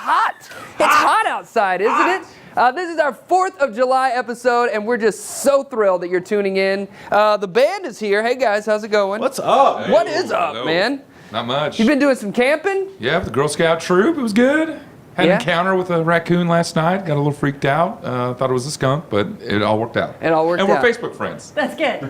hot. It's hot outside, isn't it? This is our 4th of July episode, and we're just so thrilled that you're tuning in. The band is here. Hey, guys, how's it going? What's up? Hey, what is up, man? Not much. You've been doing some camping? Yeah, the Girl Scout troop. It was good. Had an encounter with a raccoon last night. Got a little freaked out. Thought it was a skunk, but it all worked out. It all worked out. And we're Facebook friends. That's good.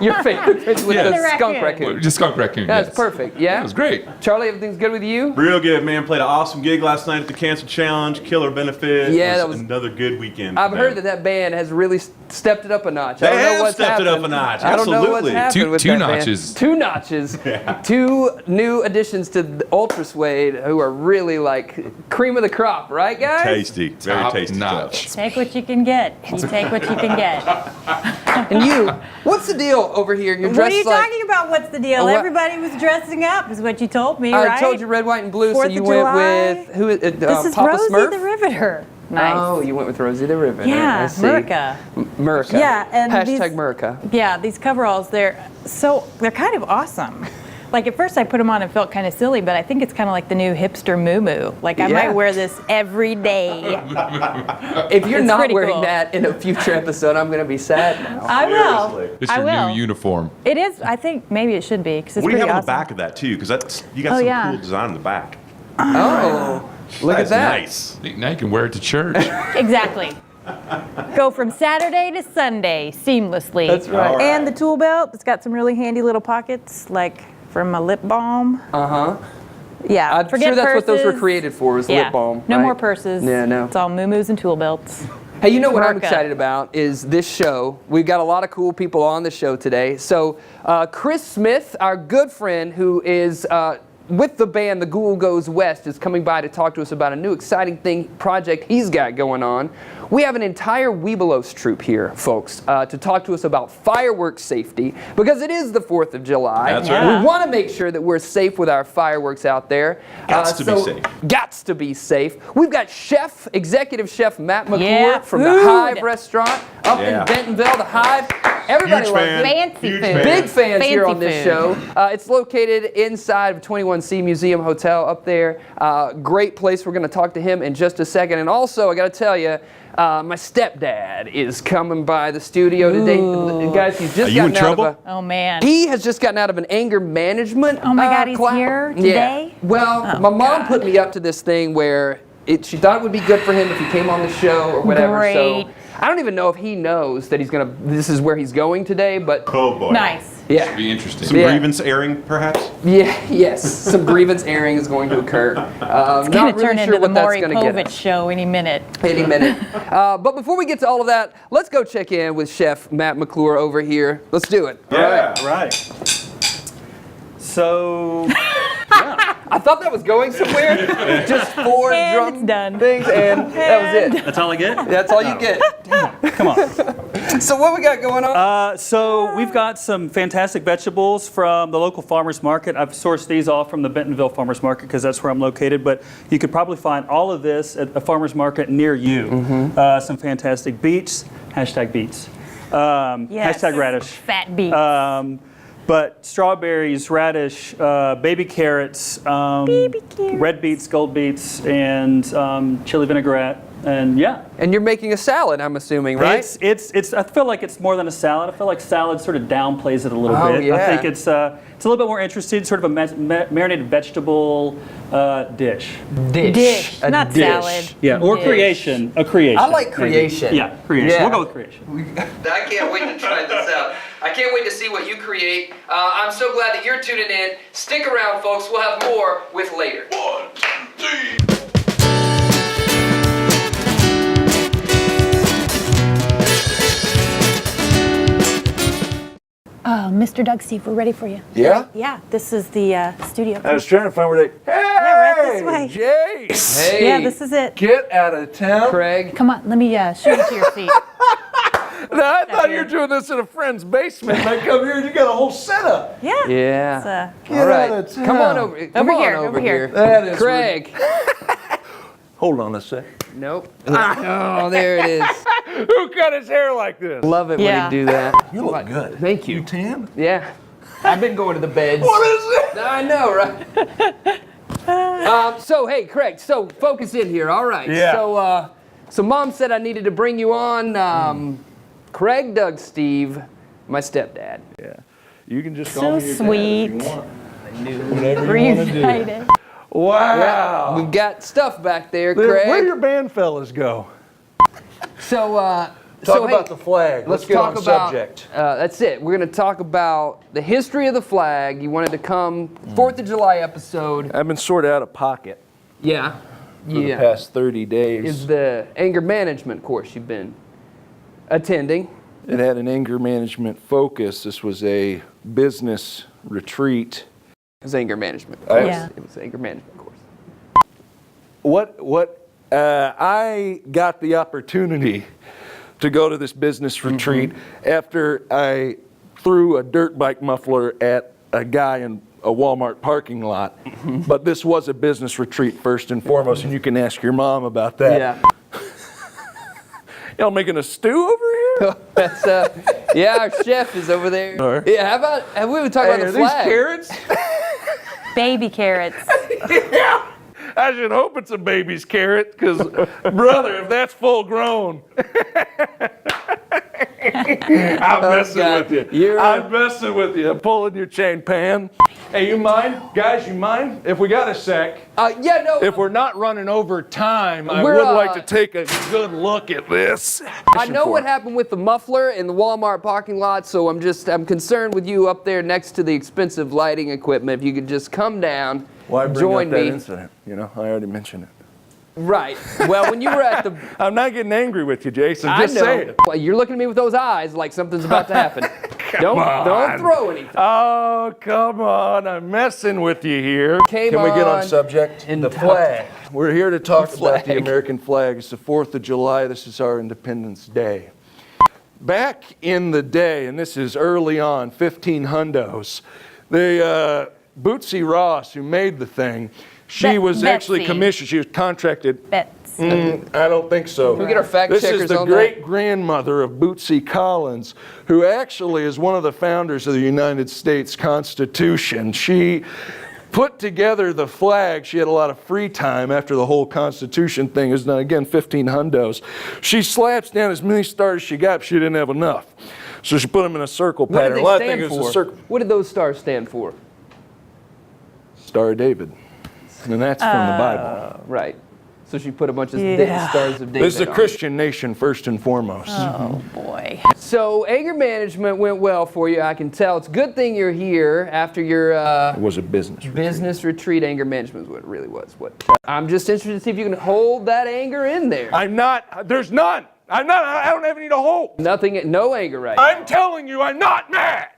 Your favorite friends with the skunk raccoon. Just skunk raccoon. That's yes. perfect. Yeah? It was great. Charlie, everything's good with you? Real good, man. Played an awesome gig last night at the Cancer Challenge. Killer benefit. Yeah, that was another good weekend. I've heard that band has really stepped it up a notch. They have stepped it up a notch. I don't know what's Absolutely. happened with Two that notches. Band. 2 notches. Yeah. 2 new additions to the Ultra Suede who are really like cream of the crop, right, guys? Tasty. Very Top tasty notch. stuff. Take what you can get. You take what you can get. And you, what's the deal over here? You're What dressed are you like... talking about? What's the deal? Oh, what? Everybody was dressing up, is what you told me, right? I told you red, white, and blue, so 4th you of went July. with who? This is Papa Rosie Smurf? the Riveter. Nice. Oh, you went with Rosie the Riveter. Yeah, I see. Murica. Murica. Yeah, and Hashtag these- Murica. Yeah, these coveralls, they're kind of awesome. Like at first I put them on and felt kind of silly, but I think it's kind of like the new hipster moo-moo. Like I might wear this every day. If you're It's not pretty wearing cool. that in a future episode, I'm going to be sad now. I will. Seriously. It's I your will. new uniform. It is. I think maybe it should be because it's What do you pretty have on the awesome. back of that, too? Because you got Oh, some yeah. cool design on the back. Oh, look at That's that. nice. Now you can wear it to church. Exactly. Go from Saturday to Sunday seamlessly. That's right. All right. And the tool belt, it's got some really handy little pockets, like from a lip balm. Uh-huh. Yeah, I'm forget sure that's what those were purses. created for, was Yeah, lip balm. no right? more purses. Yeah, no. It's all moo-moos and tool belts. Hey, you know what I'm Murica. excited about is this show. We've got a lot of cool people on the show today. So Chris Smith, our good friend who is with the band The Ghoul Goes West, is coming by to talk to us about a new exciting project he's got going on. We have an entire Webelos troupe here, folks, to talk to us about fireworks safety, because it is the 4th of July. That's right. We want to make sure that we're safe with our fireworks out there. Gots to be safe. Gots to be safe. We've got Executive Chef Matt McClure Yeah, from the food. Hive Restaurant up Yeah. in Bentonville, the Hive. Everybody Huge loves fan. it. Fancy Huge food. fan. Big fans here Fancy on this food. show. It's located inside of 21C Museum Hotel up there. Great place. We're going to talk to him in just a second. And also, I got to tell you, my stepdad is coming by the studio today. Guys, he's just Are you in gotten out trouble? of Oh man. he has just gotten out of an anger management. Oh my God, he's class. here Yeah. today? Well, Oh, my mom God. put me up to this thing where she thought it would be good for him if he came on the show or whatever. Great. So I don't even know if he knows that this is where he's going today, but Oh, boy. Nice. yeah. Be interesting. Some Yeah. grievance airing, perhaps? Yes, some grievance airing is going to occur. It's not going to really turn sure into the what that's Maury going to get Povich us show any minute. any minute. But before we get to all of that, let's go check in with Chef Matt McClure over here. Let's do it. All right. Right. So, I thought that was going somewhere. Just 4 And drum it's done. things, and that was it. that's all I get? That's all you get. Come on. So what we got going on? So, we've got some fantastic vegetables from the local farmers market. I've sourced these all from the Bentonville Farmers Market because that's where I'm located, but you could probably find all of this at a farmers market near you. Some fantastic beets, hashtag beets. Yes. Hashtag radish. Fat beats. But strawberries, radish, baby carrots, red beets, gold beets, and chili vinaigrette, and yeah. And you're making a salad, I'm assuming, right? It's. I feel like it's more than a salad. I feel like salad sort of downplays it a little Oh, bit. yeah. I think it's a little bit more interesting, sort of a marinated vegetable dish. Dish, A not dish. salad. Yeah, or Dish. creation. A creation. I like maybe. creation. Yeah, creation. Yeah. We'll go with creation. I can't wait to try this out. I can't wait to see what you create. I'm so glad that you're tuning in. Stick around, folks. We'll have more with later. 1, 2, 3. Mr. Doug Steve, we're ready for you. Yeah? Yeah, this is the studio. I was trying to find where they. Hey, right this way. Jace! Hey, Yeah, this is it. Get out of town. Craig. Come on, let me show you to your feet. Now, I thought you were doing this in a friend's basement. And I come here and you got a whole setup. Yeah. Yeah. It's, Get All right. out of town. Come on over. Come on here, over over here. That is Craig. Hold on a sec. Nope. Oh, there it is. Who cut his hair like this? Love it Yeah. when you do that. You look good. Thank you. You tan? Yeah. I've been going to the beds. What is it? I know, right? So, hey, Craig, so focus in here. All right. Yeah. So Mom said I needed to bring you on. Craig, Doug, Steve, my stepdad. Yeah. You can just So call me your sweet. dad if you want. Whatever you want to do. Excited. Wow. We've got stuff back there, Where Craig. your band fellas go? So, Talk so, about hey, the flag. Let's get talk on about, subject. That's it. We're going to talk about the history of the flag. You wanted to come 4th of July episode. I've been sort of out of pocket Yeah. for the past 30 days. Is the anger management course you've been attending. It had an anger management focus. This was a business retreat. It was anger management. Yeah. It was anger management course. I got the opportunity to go to this business retreat after I threw a dirt bike muffler at a guy in a Walmart parking lot. But this was a business retreat first and foremost, and you can ask your mom about that. Yeah. Y'all making a stew over here? That's yeah, our chef is over there. All right. Yeah, have we even talked about Are the these flag? carrots? Baby carrots. Yeah. I should hope it's a baby's carrot, because, brother, if that's full grown. I'm messing God. with you. You're- I'm messing with you. I'm pulling your chain, Pan. Hey, you mind? Guys, you mind? If we got a sec, Yeah, no. if we're not running over time, I We're, would like to take a good look at this. I know what happened with the muffler in the Walmart parking lot, so I'm concerned with you up there next to the expensive lighting equipment. If you could just come down, Why bring join up that me. incident? You know, I already mentioned it. Right. Well, when you were at the, I'm not getting angry with you, Jason. I Just know. say it. Well, you're looking at me with those eyes like something's about to happen. Don't on. throw anything. Oh, come on. I'm messing with you here. Came Can we get on on subject? and The talk- flag. We're here to talk about the flag. American flag. It's the 4th of July. This is our Independence Day. Back in the day, and this is early on, 15 hundos, the Bootsy Ross, who made the thing, she was actually Betsy. commissioned. She was contracted. Bets. I don't think so. Can we get our fact This checkers is the on that? great-grandmother of Bootsy Collins, who actually is one of the founders of the United States Constitution. She put together the flag. She had a lot of free time after the whole Constitution thing is done. Again, 15 hundos. She slaps down as many stars as she got, but she didn't have enough. So she put them in a circle What did pattern. they Well, I stand think it was for? a circle. What did those stars stand for? Star of David. And that's from the Bible. Right. So she put a bunch of Yeah. stars of David This is a on. Christian nation, first and foremost. Oh boy. So anger management went well for you, I can tell. It's a good thing you're here after your It was a business. business retreat. Anger management is what it really was. I'm just interested to see if you can hold that anger in there. I'm not, there's none. I don't have any to hold. Nothing, no anger right now. I'm telling you, I'm not mad.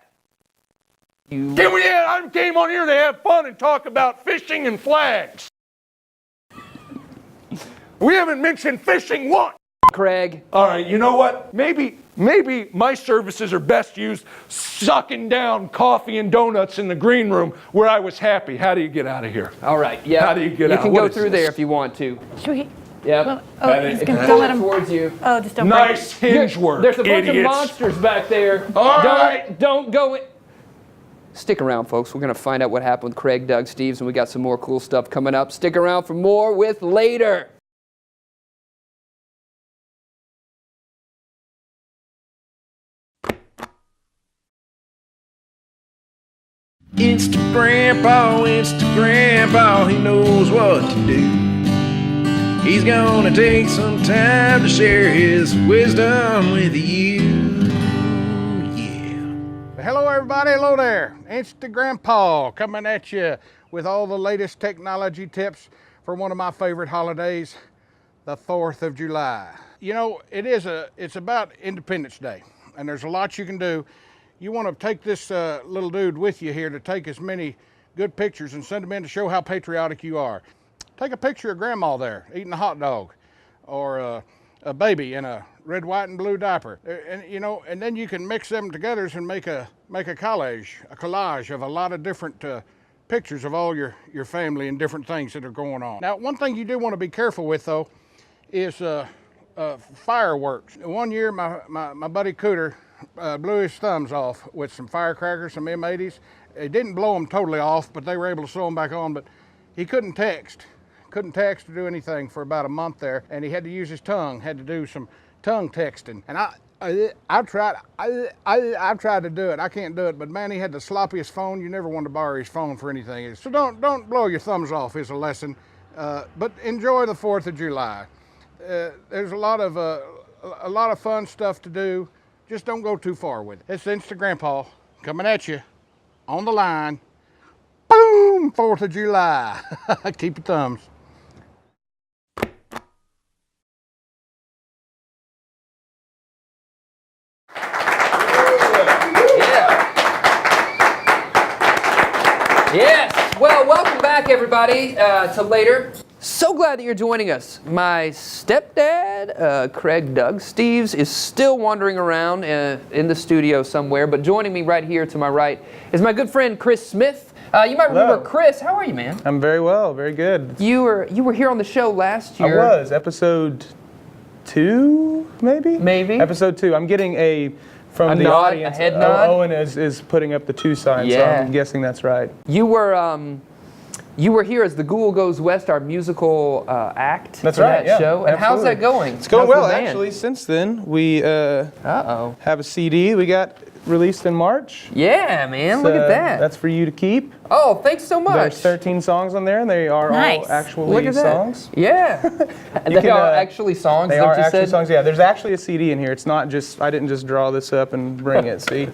I came on here to have fun and talk about fishing and flags. We haven't mentioned fishing once. Craig, All right, you know what? Maybe my services are best used sucking down coffee and donuts in the green room where I was happy. How do you get out of here? all right, yeah. How do you get out? You can What go is through this? there if you want to. Should we? Yep. Well, oh, he's gonna Pull don't let it him. towards you. Oh, just don't. break Nice hinge work, There's a bunch idiots. of monsters back there. All don't, right. don't go in. Stick around, folks. We're going to find out what happened with Craig, Doug, Steves, and we got some more cool stuff coming up. Stick around for more with Later. Instagram, he knows what to do. He's gonna take some time to share his wisdom with you. Yeah. Hello, everybody. Hello there. Instagram Paul coming at you with all the latest technology tips for one of my favorite holidays, the 4th of July. You know, it's about Independence Day, and there's a lot you can do. You want to take this little dude with you here to take as many good pictures and send them in to show how patriotic you are. Take a picture of Grandma there eating a hot dog, or a baby in a red, white, and blue diaper, and then you can mix them together and make a collage of a lot of different pictures of all your family and different things that are going on. Now, one thing you do want to be careful with though is fireworks. One year, my buddy Cooter blew his thumbs off with some firecrackers, some M80s. It didn't blow them totally off, but they were able to sew them back on. But he couldn't text or do anything for about a month there, and he had to use his tongue, had to do some tongue texting. And I've tried to do it. I can't do it, but man, he had the sloppiest phone. You never want to borrow his phone for anything. So don't blow your thumbs off is a lesson, but enjoy the 4th of July. There's a lot of fun stuff to do. Just don't go too far with it. It's Instagrandpa coming at you on the line. Boom! 4th of July. Keep your thumbs. Yes. Well, welcome back, everybody, to Later. So glad that you're joining us. My stepdad, Craig Doug Steves, is still wandering around in the studio somewhere, but joining me right here to my right is my good friend Chris Smith. You might remember Chris. How are you, man? I'm very well, very good. You were here on the show last year. I was, episode 2, maybe? Maybe. Episode 2. I'm getting from the nod, audience. a head nod? Owen is putting up the 2 sign, so I'm guessing that's right. You were here as the Ghoul Goes West, our musical act That's for right, that show. And how's absolutely. that going? It's going How's the well, band? actually. Since then, we have a CD we got released in March. Yeah, man, look at that. That's for you to keep. Oh, thanks so much. There's 13 songs on there, and they are Nice. all actually Look at that. songs. Yeah. They are actually songs, They is that are what you actually said? songs, yeah. There's actually a CD in here. It's not just, I didn't just draw this up and bring it, see?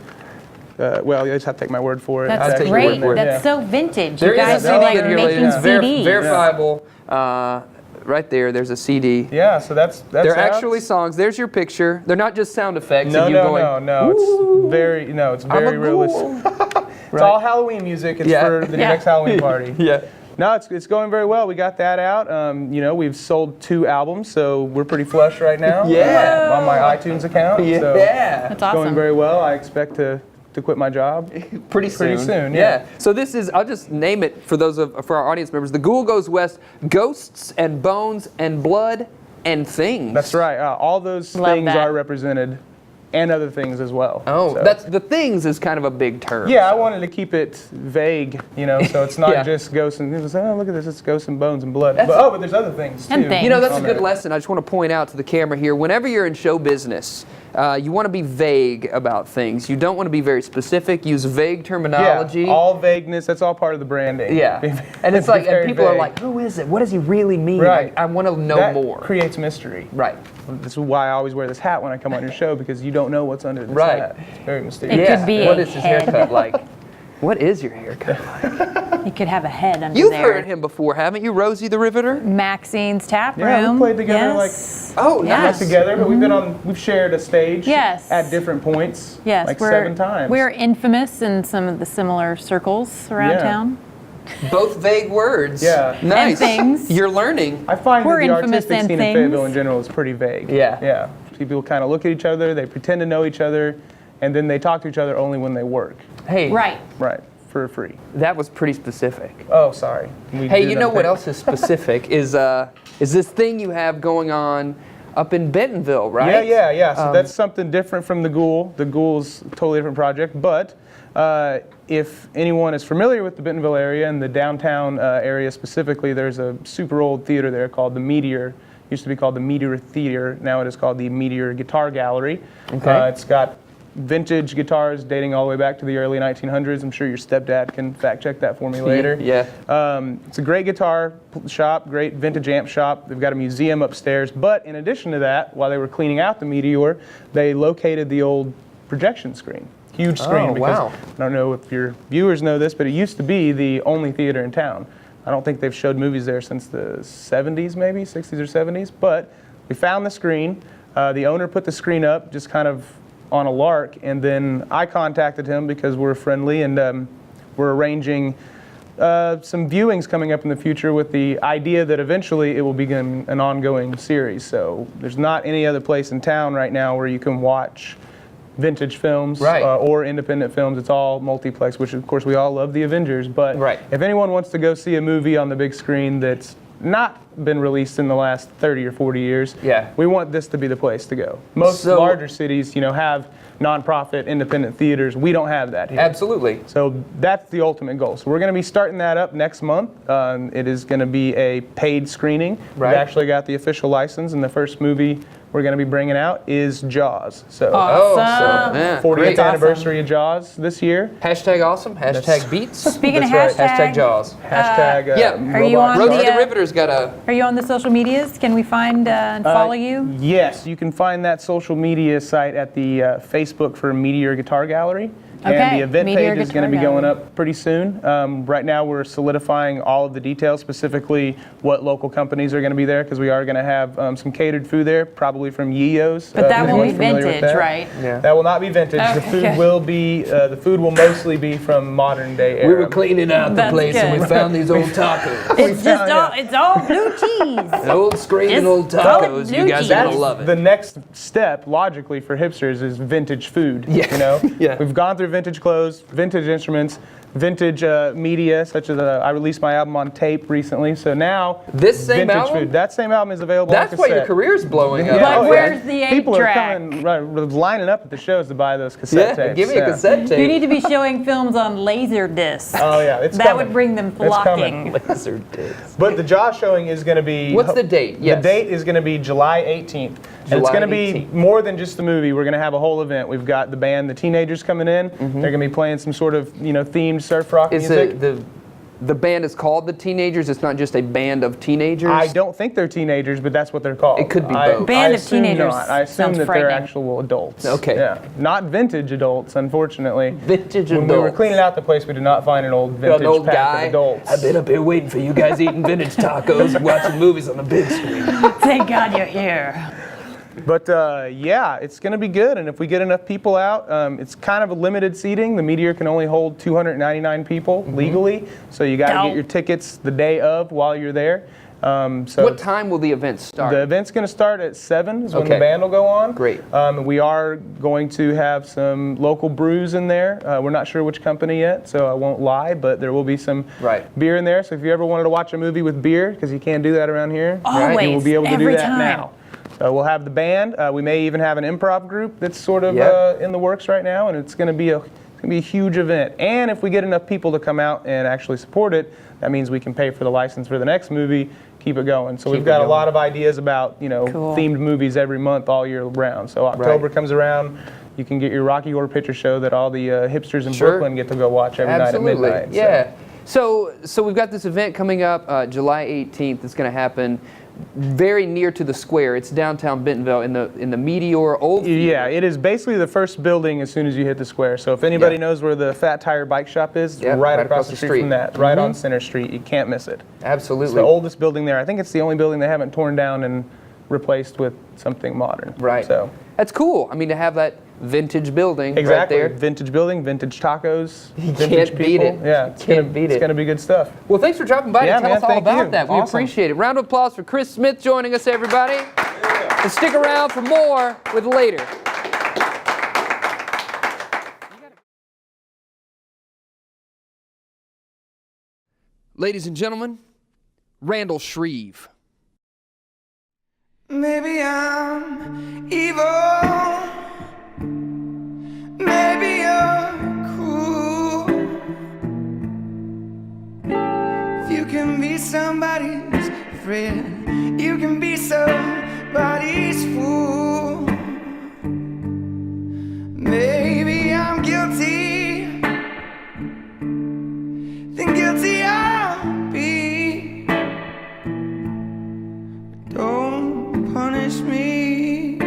Well, you just have to take my word for it. I'll That's take your great. word for it. That's so vintage. There you is a guys CD are like in here, making ladies. CDs. Verifiable. Right there, there's a CD. Yeah, so that's They're out. actually songs. There's your picture. They're not just sound effects. No, and you going, no. It's very realistic. It's all Halloween music. It's for the next Halloween party. Yeah. No, it's going very well. We got that out. We've sold 2 albums, so we're pretty flush right now. Yeah. On my iTunes account. So Yeah. That's it's going awesome. very well. I expect to quit my job Pretty soon. yeah. So this is, I'll just name it for for our audience members. The Ghoul Goes West, Ghosts and Bones and Blood and Things. That's right. All those Love things that. are represented, and other things as well. Oh, So- that's the things is kind of a big term. Yeah, I wanted to keep it vague, so it's not Yeah. just ghosts and look at this, it's ghosts and bones and blood. But there's other things too. And things. You know, that's a on good there. lesson. I just want to point out to the camera here, whenever you're in show business, you want to be vague about things. You don't want to be very specific. Use vague terminology. Yeah, all vagueness, that's all part of the branding. Yeah. Be And it's like, and very people are vague. like, who is it? What does he really mean? Right. I want to know that more. creates mystery. Right. This is why I always wear this hat when I come on your show, because you don't know what's under this Right. hat. It's very mysterious. It could be What a is his head. haircut like? What is your haircut like? You could have a head under You've there. heard him before, haven't you, Rosie the Riveter? Maxine's Tap Room. Yeah, we played together yes. Oh, Yeah. Not nice. together, but we've shared a stage Yes. at different points, Yes, like we're 7 times. We're infamous in some of the similar circles around Yeah. town. Both vague words. Yeah. Nice. things. You're learning. I find We're that the infamous artistic in scene things. in Fayetteville in general is pretty vague. Yeah. Yeah. People kind of look at each other, they pretend to know each other, and then they talk to each other only when they work. Hey, Right. Right. For free. that was pretty specific. Oh, sorry. We Hey, did you know what unpick- else is specific is this thing you have going on up in Bentonville, right? Yeah. So that's something different from the Ghoul. The Ghoul's a totally different project. But if anyone is familiar with the Bentonville area and the downtown area specifically, there's a super old theater there called the Meteor. Used to be called the Meteor Theater. Now it is called the Meteor Guitar Gallery. Okay. It's got vintage guitars dating all the way back to the early 1900s. I'm sure your stepdad can fact check that for me later. Yeah. It's a great guitar shop, great vintage amp shop. They've got a museum upstairs. But in addition to that, while they were cleaning out the Meteor, they located the old projection screen. Huge screen. Oh, because wow. I don't know if your viewers know this, but it used to be the only theater in town. I don't think they've showed movies there since the 70s, maybe 60s or 70s. But we found the screen. The owner put the screen up, just kind of on a lark, and then I contacted him because we're friendly, and we're arranging some viewings coming up in the future with the idea that eventually it will become an ongoing series. So there's not any other place in town right now where you can watch vintage films Right. or independent films. It's all multiplex, which of course we all love the Avengers, but Right. if anyone wants to go see a movie on the big screen that's not been released in the last 30 or 40 years. Yeah. We want this to be the place to go. Most larger cities, have nonprofit independent theaters. We don't have that here. Absolutely. So that's the ultimate goal. So we're going to be starting that up next month. It is going to be a paid screening. Right. We've actually got the official license, and the first movie we're going to be bringing out is Jaws. So Awesome. Yeah, 40th great. anniversary of Jaws this year. Hashtag awesome. Hashtag beats. Speaking of That's hashtag, Hashtag Jaws. Hashtag Yeah. Are you on Road to the, the Riveter's got a. Are you on the social medias? Can we find and follow you? Yes, you can find that social media site at the Facebook for Meteor Guitar Gallery. Okay, And the event Meteor page is going to Guitar be going Gallery. up pretty soon. Right now we're solidifying all of the details, specifically what local companies are going to be there, because we are going to have some catered food there, probably from Yeo's. But that if won't be anyone's familiar with vintage, that. right? Yeah. That will not be vintage. The food Okay. will be, the food will mostly be from modern day era. We were cleaning out the That's place and we good. found these old tacos. It's just it's all blue cheese. Old screaming Just old throw tacos. You blue guys cheese. are gonna love it. The next step, logically, for hipsters is vintage food. Yeah. Yeah. We've gone through vintage clothes, vintage instruments, vintage media, such as I released my album on tape recently. So now, This same vintage album? food. That same album is available That's on why your cassette. career's blowing up. Yeah, But oh, yeah. where's the 8-track? People are coming, lining up at the shows to buy those cassette Yeah, tapes. give me a yeah. cassette tape. You need to be showing films on laser discs. Oh yeah, it's That coming. would bring them It's coming. flocking. Laser disc. But the Jaws showing is going to be. What's the date? Yes. The date is going to be July 18th. And it's July going to be 18th. more than just the movie. We're going to have a whole event. We've got the band, the Teenagers, coming in. They're going to be playing some sort of, themed surf rock Is music. the band is called the Teenagers? It's not just a band of teenagers? I don't think they're teenagers, but that's what they're called. It could be I- both. Band I of assume teenagers not. I assume sounds that frightening. they're actual adults. Okay. Yeah. Not vintage adults, unfortunately. Vintage When we were adults. cleaning out the place, we did not find an old Got vintage an old pack guy. of adults. I've been up here waiting for you guys eating vintage tacos and watching movies on the big screen. Thank God you're here. But yeah, it's going to be good. And if we get enough people out, it's kind of a limited seating. The Meteor can only hold 299 people legally. So you got to Dope. get your tickets the day of while you're there. So What time will the event start? the event's going to start at 7 is when Okay. the band will go on. Great. We are going to have some local brews in there. We're not sure which company yet, so I won't lie, but there will be some Right. beer in there. So if you ever wanted to watch a movie with beer, because you can't do that around here, Always, you will be able to do every that time. now. We'll have the band. We may even have an improv group that's sort of Yep. in the works right now, and it's going to be a huge event. And if we get enough people to come out and actually support it, that means we can pay for the license for the next movie, keep it going. So we've it got a going. lot of ideas about Cool. themed movies every month, all year round. So October Right. comes around, you can get your Rocky Horror Picture Show that all the hipsters in Sure. Brooklyn get to go watch every Absolutely. night at midnight. Yeah. So we've got this event coming up July 18th. It's going to happen very near to the square. It's downtown Bentonville in the Meteor Old. Yeah, it is basically the first building as soon as you hit the square. So if anybody Yeah. knows where the Fat Tire Bike Shop is, it's Yeah, right across the street from that, right Mm-hmm. on Center Street. You can't miss it. It's Absolutely. the oldest building there. I think it's the only building they haven't torn down and replaced with something modern. Right. So That's cool. I mean, to have that vintage building exactly, right there. vintage building, vintage tacos, You vintage can't beat people. it. Yeah, You it's can't gonna beat it's it. gonna be good stuff. Well, thanks for dropping by Yeah, to tell man, us all thank about you. that. We Awesome. appreciate it. Round of applause for Chris Smith joining us, everybody. And stick around for more with Later. Ladies and gentlemen, Randall Shreve. Maybe I'm evil. Maybe you're cool. If you can be somebody's friend, you can be somebody's fool. Maybe I'm guilty. Then guilty I'll be. Don't punish me.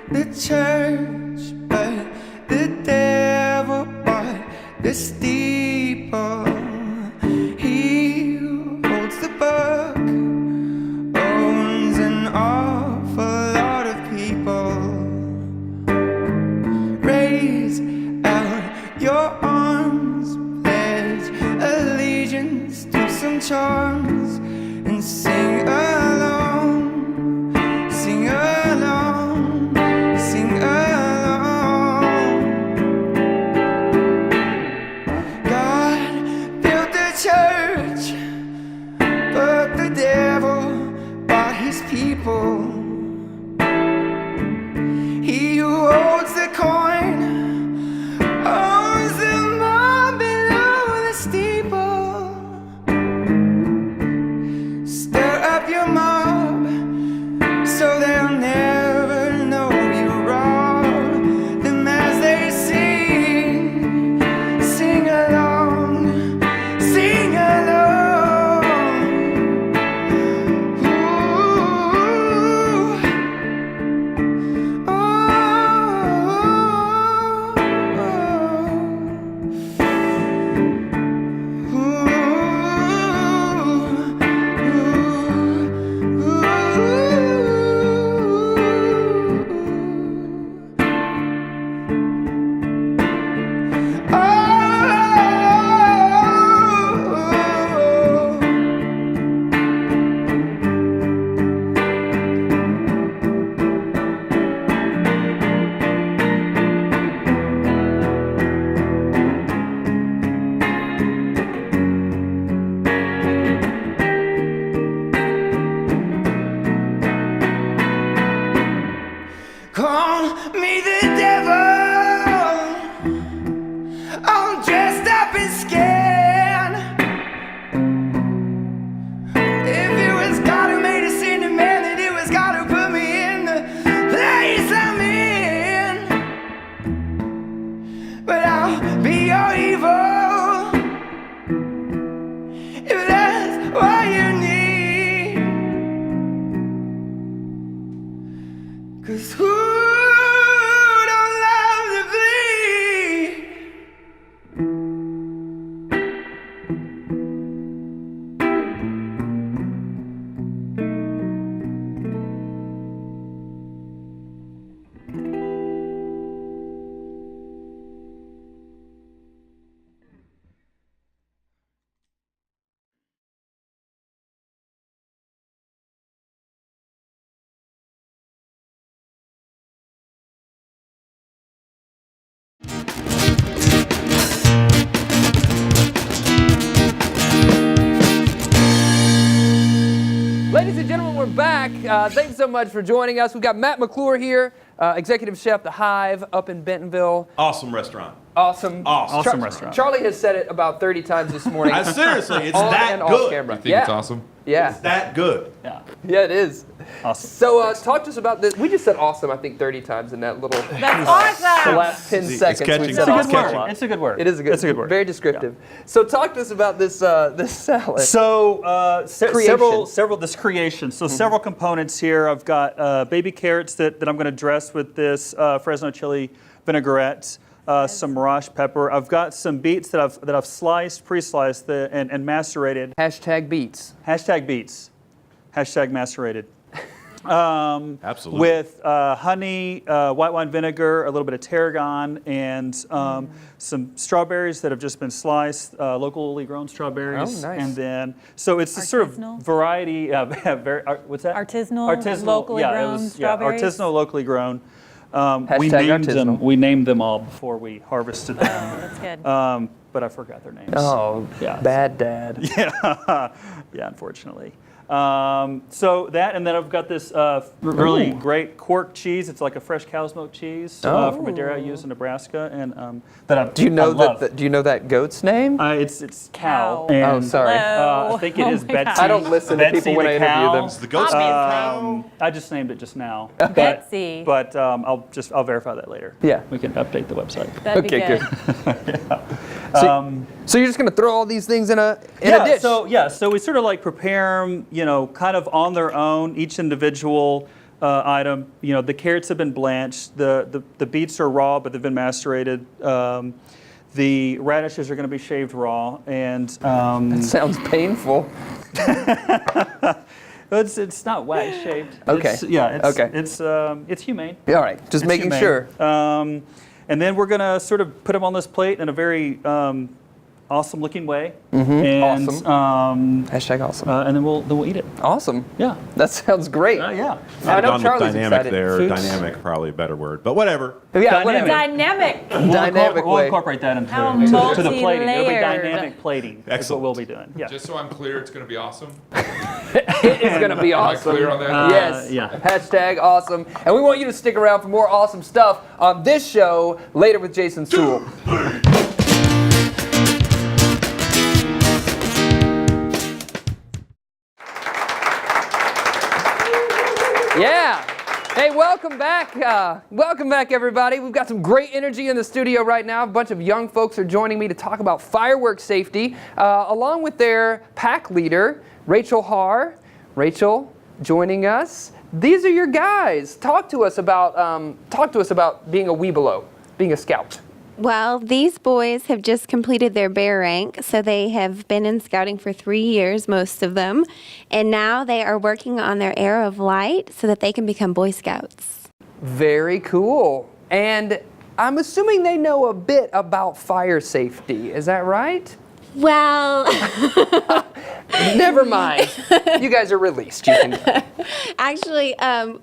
the church, but the devil bought the steeple. He who holds the book owns an awful lot of people. Raise out your arms, pledge allegiance to some charms, and sing along, sing along, sing along. God built the church, but the devil bought his people. He who holds the coin owns the mob below the steeple. Stir up your mob so they'll never know you rob them as they sing. Sing along, sing along. Ooh, oh, call me the devil. I'm dressed up and scared. If it was God who made us into man, then it was God who put me in the place I'm in. But I'll be your evil if that's what you need. 'Cause who don't love to bleed? Ladies and gentlemen, we're back. Thanks so much for joining us. We've got Matt McClure here, executive chef, The Hive, up in Bentonville. Awesome restaurant. Awesome. Awesome restaurant. Charlie has said it about 30 times this morning. Seriously, it's on that and off good. camera. You think it's awesome? Yeah. It's that good. Yeah, Yeah, it is. awesome. So talk to us about this. We just said awesome, I think, 30 times in that little That's the awesome. last 10 It's seconds. catchy. we said It's a good awesome word. a lot. It's a good word. It is a good. It's a good word. Very descriptive. So talk to us about this this salad. So Creation. several this creation. So several components here. I've got baby carrots that I'm going to dress with this Fresno chili vinaigrette. Some Marash pepper. I've got some beets that I've sliced, pre-sliced, and macerated. Hashtag beats. Hashtag beets. Hashtag macerated. Absolutely. With honey, white wine vinegar, a little bit of tarragon, and some strawberries that have just been sliced, locally grown strawberries. Oh, nice. And then, so it's a sort of Artisanal? variety. What's that? Artisanal, locally grown strawberries? Artisanal, locally grown. We Hashtag named artisanal. them. We named them all before we harvested them. That's good. But I forgot their names. Oh, Yeah. bad dad. Yeah, unfortunately. So that, and then I've got this really great cork cheese. It's like a fresh cow's milk cheese from a dairy I use in Nebraska, and that I Do you know I love. do you know that goat's name? It's cow. Cow. And, Oh, sorry. I think it is my Betsy. God. I don't listen to Betsy people when the I interview cow. them. It's the goat's I just named it just now. Betsy. But I'll verify that later. Yeah. We can update the website. That'd Okay, be good. So you're just gonna throw all these things in a dish? So we sort of like prepare them, kind of on their own, each individual item. You know, the carrots have been blanched. The beets are raw, but they've been macerated. The radishes are going to be shaved raw, and Sounds painful. it's not wax shaved. Okay. It's humane. All right, just It's making humane. sure. And then we're going to sort of put them on this plate in a very awesome looking way. And, Awesome. Hashtag awesome. And then we'll eat it. Awesome. Yeah. That sounds great. Yeah. I know Gone with Charlie's dynamic excited. there. Foods. Dynamic, probably a better word, but whatever. Yeah, Dynamic. whatever. Dynamic. Dynamic We'll way. incorporate that into How to the plating. It'll be multi-layered. dynamic plating. That's what Excellent. we'll be doing. Yeah. Just so I'm clear, it's going to be awesome. It is going to be Am I awesome. clear on that? Yes. Yeah. Hashtag awesome. And we want you to stick around for more awesome stuff on this show later with Jason Suel. Yeah. Hey, welcome back. Welcome back, everybody. We've got some great energy in the studio right now. A bunch of young folks are joining me to talk about fireworks safety, along with their pack leader, Rachel Haar. Rachel, joining us. These are your guys. Talk to us about being a Weebelo, being a scout. Well, these boys have just completed their bear rank, so they have been in scouting for 3 years, most of them, and now they are working on their Arrow of Light so that they can become Boy Scouts. Very cool. And I'm assuming they know a bit about fire safety. Is that right? Well, Never mind. You guys are released. You can. actually,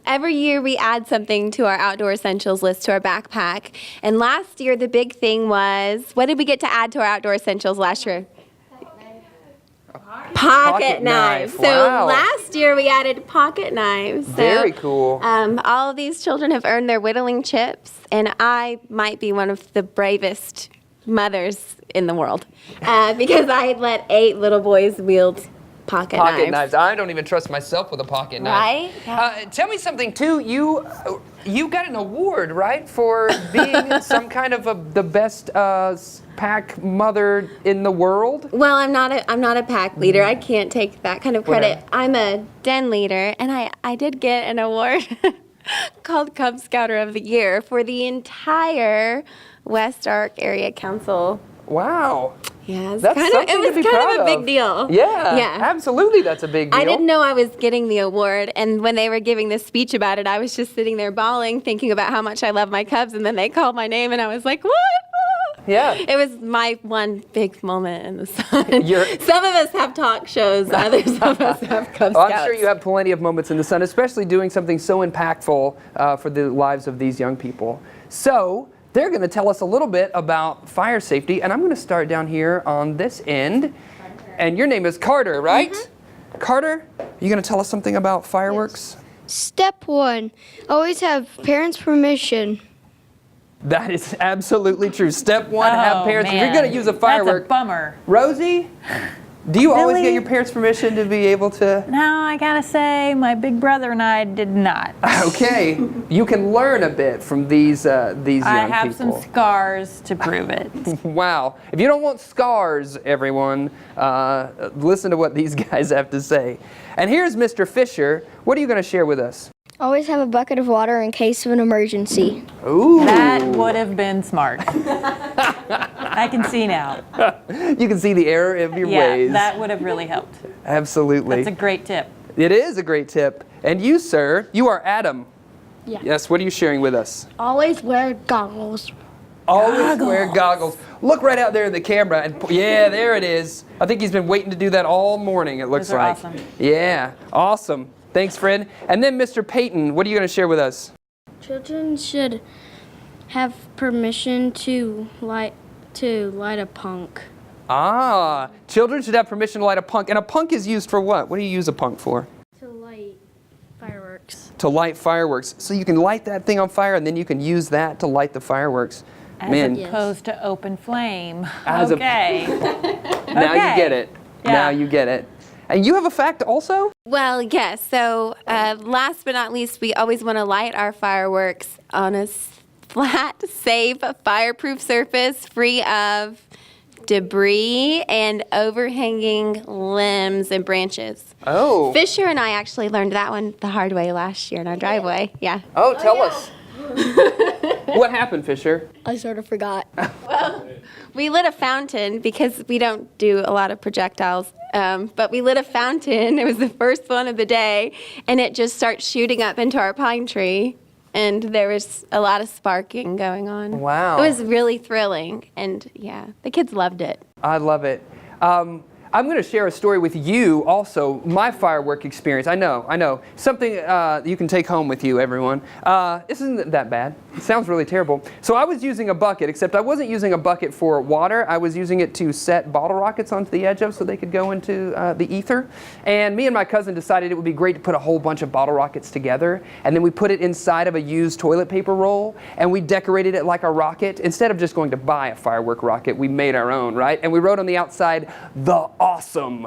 every year we add something to our outdoor essentials list, to our backpack. And last year, the big thing was, what did we get to add to our outdoor essentials last year? Pocket knives. knife. So Wow. last year we added pocket knives. So, Very cool. all of these children have earned their whittling chips, and I might be one of the bravest mothers in the world because I let 8 little boys wield pocket Knives. I don't even trust myself with a pocket knife. Right? Tell me something too. You got an award, right, for being some kind of the best pack mother in the world? Well, I'm not a pack leader. I can't take that kind of credit. Whatever. I'm a den leader, and I did get an award called Cub Scouter of the Year for the entire West Ark Area Council. Wow. Yeah, That's something it was to be kind proud of a big of. deal. Yeah, absolutely, that's a big deal. I didn't know I was getting the award, and when they were giving this speech about it, I was just sitting there bawling, thinking about how much I love my Cubs, and then they called my name, and I was like, what? Yeah. It was my one big moment in the sun. You're- Some of us have talk shows, others of us have Cub Oh, Scouts. I'm sure you have plenty of moments in the sun, especially doing something so impactful for the lives of these young people. So they're going to tell us a little bit about fire safety, and I'm going to start down here on this end. And your name is Carter, right? Mm-hmm. Carter, are you going to tell us something about fireworks? Step 1, always have parents' permission. That is absolutely true. Step 1, have parents. If you're man. going to use a firework, That's a bummer. Rosie, do you always Really? get your parents' permission to be able to? No, I gotta say, my big brother and I did not. Okay, you can learn a bit from these young people. I have some scars to prove it. Wow. If you don't want scars, everyone, listen to what these guys have to say. And here's Mr. Fisher. What are you going to share with us? Always have a bucket of water in case of an emergency. Ooh. That would have been smart. I can see now. You can see the error of your Yeah, ways. that would have really helped. Absolutely. That's a great tip. It is a great tip. And you, sir, you are Adam. Yeah. Yes, what are you sharing with us? Always wear goggles. Always wear goggles. Look right out there in the camera. And yeah, there it is. I think he's been waiting to do that all morning, it looks Those are like. awesome. Yeah, awesome. Thanks, Fred. And then Mr. Peyton, what are you going to share with us? Children should have permission to light a punk. Ah, children should have permission to light a punk. And a punk is used for what? What do you use a punk for? To light fireworks. To light fireworks. So you can light that thing on fire and then you can use that to light the fireworks. As opposed to open flame. As a- Okay. Now you get it. Yeah. Now you get it. And you have a fact also? Well, yes. So last but not least, we always want to light our fireworks on a flat, safe, fireproof surface free of debris and overhanging limbs and branches. Oh. Fisher and I actually learned that one the hard way last year in our driveway. Yeah. Oh, tell us. What happened, Fisher? I sort of forgot. We lit a fountain because we don't do a lot of projectiles, but we lit a fountain. It was the first one of the day, and it just starts shooting up into our pine tree, and there was a lot of sparking going on. Wow. It was really thrilling, and yeah, the kids loved it. I love it. I'm going to share a story with you also, my firework experience. I know. Something you can take home with you, everyone. This isn't that bad. It sounds really terrible. So I was using a bucket, except I wasn't using a bucket for water. I was using it to set bottle rockets onto the edge of so they could go into the ether. And me and my cousin decided it would be great to put a whole bunch of bottle rockets together. And then we put it inside of a used toilet paper roll, and we decorated it like a rocket. Instead of just going to buy a firework rocket, we made our own, right? And we wrote on the outside, "The Awesome,"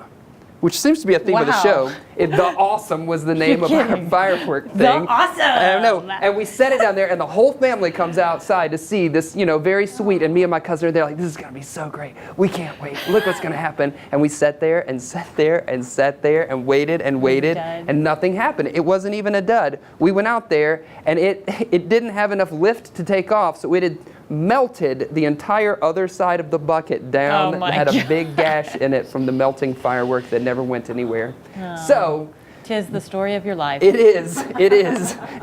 which seems to be a theme of the show. The Awesome was the name of our firework thing. The Awesome! I know. And we set it down there, and the whole family comes outside to see this, very sweet. And me and my cousin are there like, this is going to be so great. We can't wait. Look what's going to happen. And we sat there and sat there and sat there and waited and waited, and nothing happened. It wasn't even a dud. We went out there, and it didn't have enough lift to take off, so it had melted the entire other side of the bucket down. Oh It had a big gash in it from the melting firework that never went anywhere. So, 'tis the story of your life. it is.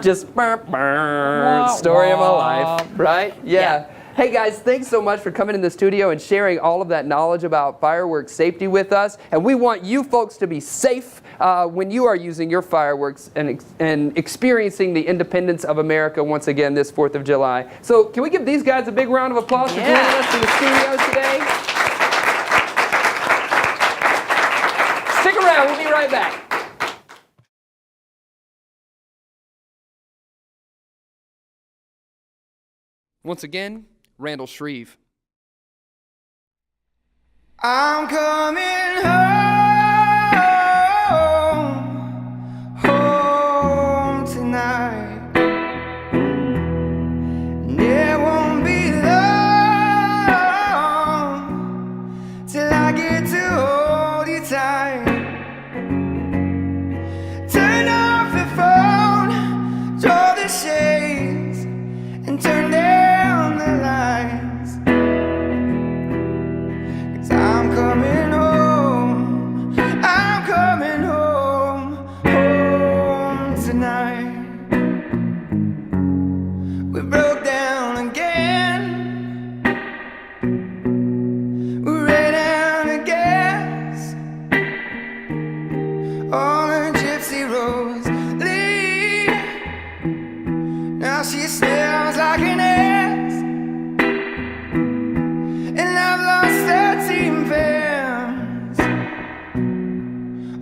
Just story of my life, right? Yeah. Hey guys, thanks so much for coming in the studio and sharing all of that knowledge about fireworks safety with us. And we want you folks to be safe when you are using your fireworks and experiencing the independence of America once again this 4th of July. So can we give these guys a big round of applause for joining us in the studio today? Stick around, we'll be right back. Once again, Randall Shreve. I'm coming home tonight. And it won't be long till I get to hold you tight. Turn off the phone, draw the shades, and turn down the lights. 'Cause I'm coming home, I'm coming home, home tonight. We broke down again, we ran out of gas. All the gypsy roads lead, now she smells like an ass. And I've lost 13 pounds.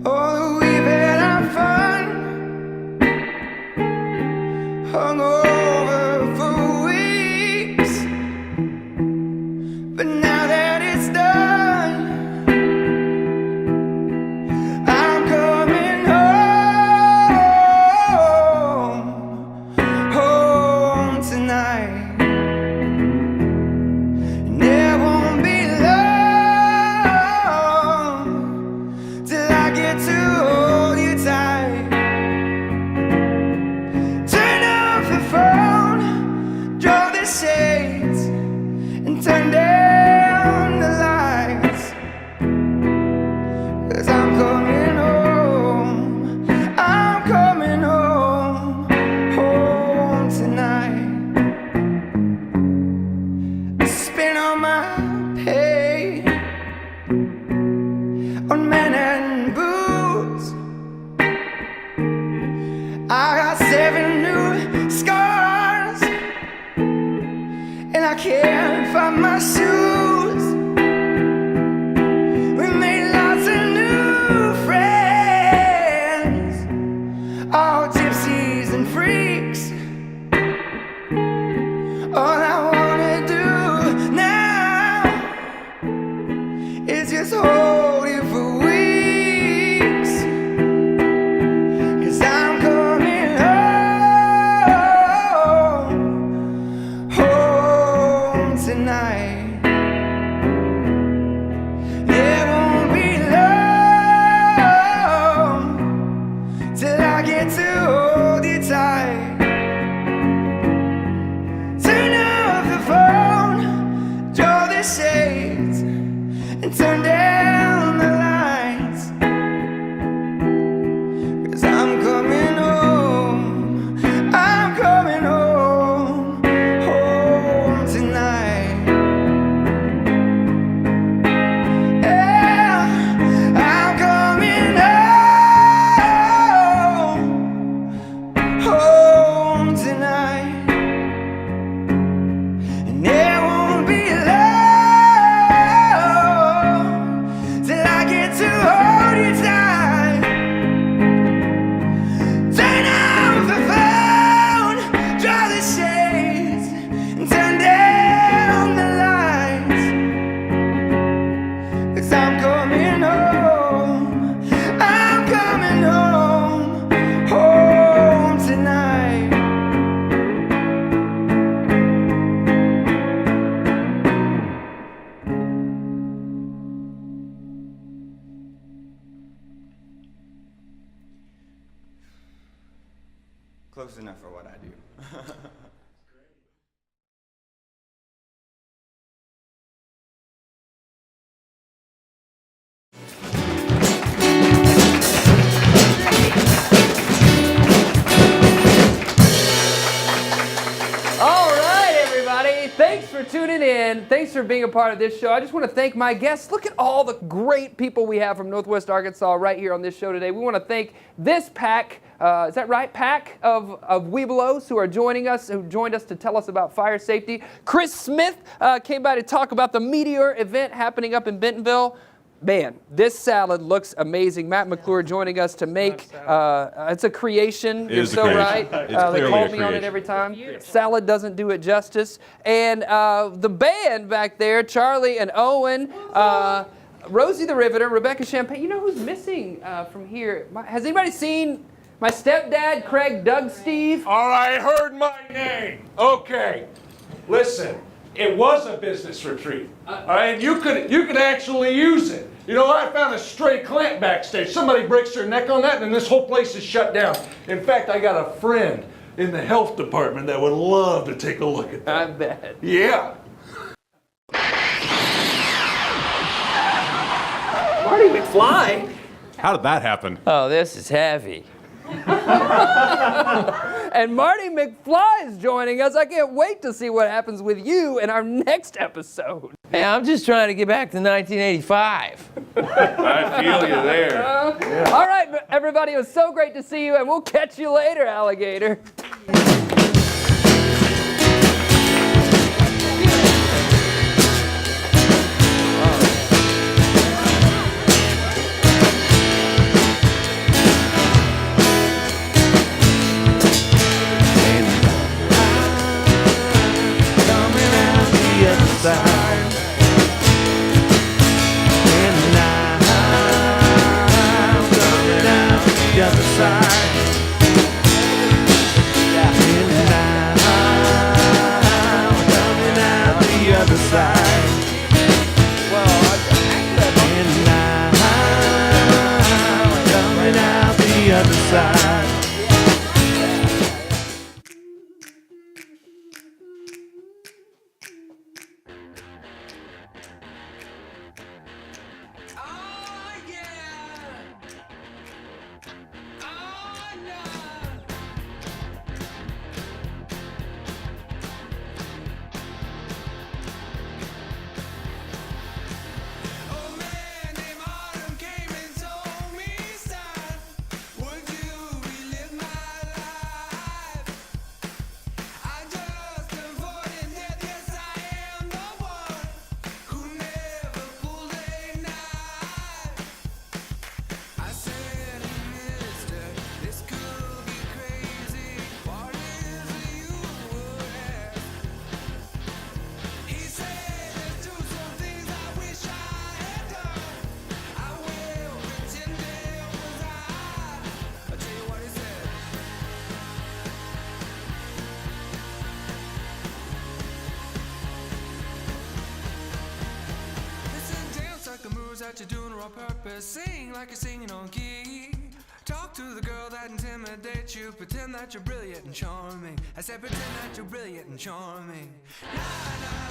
Oh, we've had our fun, hung over for weeks. But now that it's done, I'm coming home, home tonight. And it won't be long till I get to hold you tight. Turn off the phone, draw the shades, and turn down the lights. 'Cause I'm coming home, I'm coming home, home tonight. I spent all my pay on Manhattan booze. I got 7 new scars, and I can't find my shoes. We made lots of new friends, all gypsies and freaks. All I wanna do now is just hold you for weeks. 'Cause I'm coming home, home tonight. close enough for what I do. All right, everybody. Thanks for tuning in. Thanks for being a part of this show. I just want to thank my guests. Look at all the great people we have from Northwest Arkansas right here on this show today. We want to thank this pack, is that right? Pack of Webelos who joined us to tell us about fire safety. Chris Smith came by to talk about the Meteor event happening up in Bentonville. Man, this salad looks amazing. Matt McClure joining us to make, it's a creation, It is you're a so creation. right. It's They clearly call a me on it creation. every time. Salad doesn't do it justice. And the band back there, Charlie and Owen, Rosie the Riveter, Rebecca Champagne. You know who's missing from here? Has anybody seen my stepdad, Craig Doug Steve? All right, heard my name. Okay, listen, it was a business retreat. All right, you could actually use it. You know, I found a stray clamp backstage. Somebody breaks their neck on that, and this whole place is shut down. In fact, I got a friend in the health department that would love to take a look at that. I bet. Yeah. Marty McFly? How did that happen? Oh, this is heavy. And Marty McFly is joining us. I can't wait to see what happens with you in our next episode. Hey, I'm just trying to get back to 1985. I feel you there. All right, everybody, it was so great to see you, and we'll catch you later, alligator. That you're doing it on purpose. Sing like you're singing on key. Talk to the girl that intimidates you. Pretend that you're brilliant and charming. I said pretend that you're brilliant and charming. Nah, nah.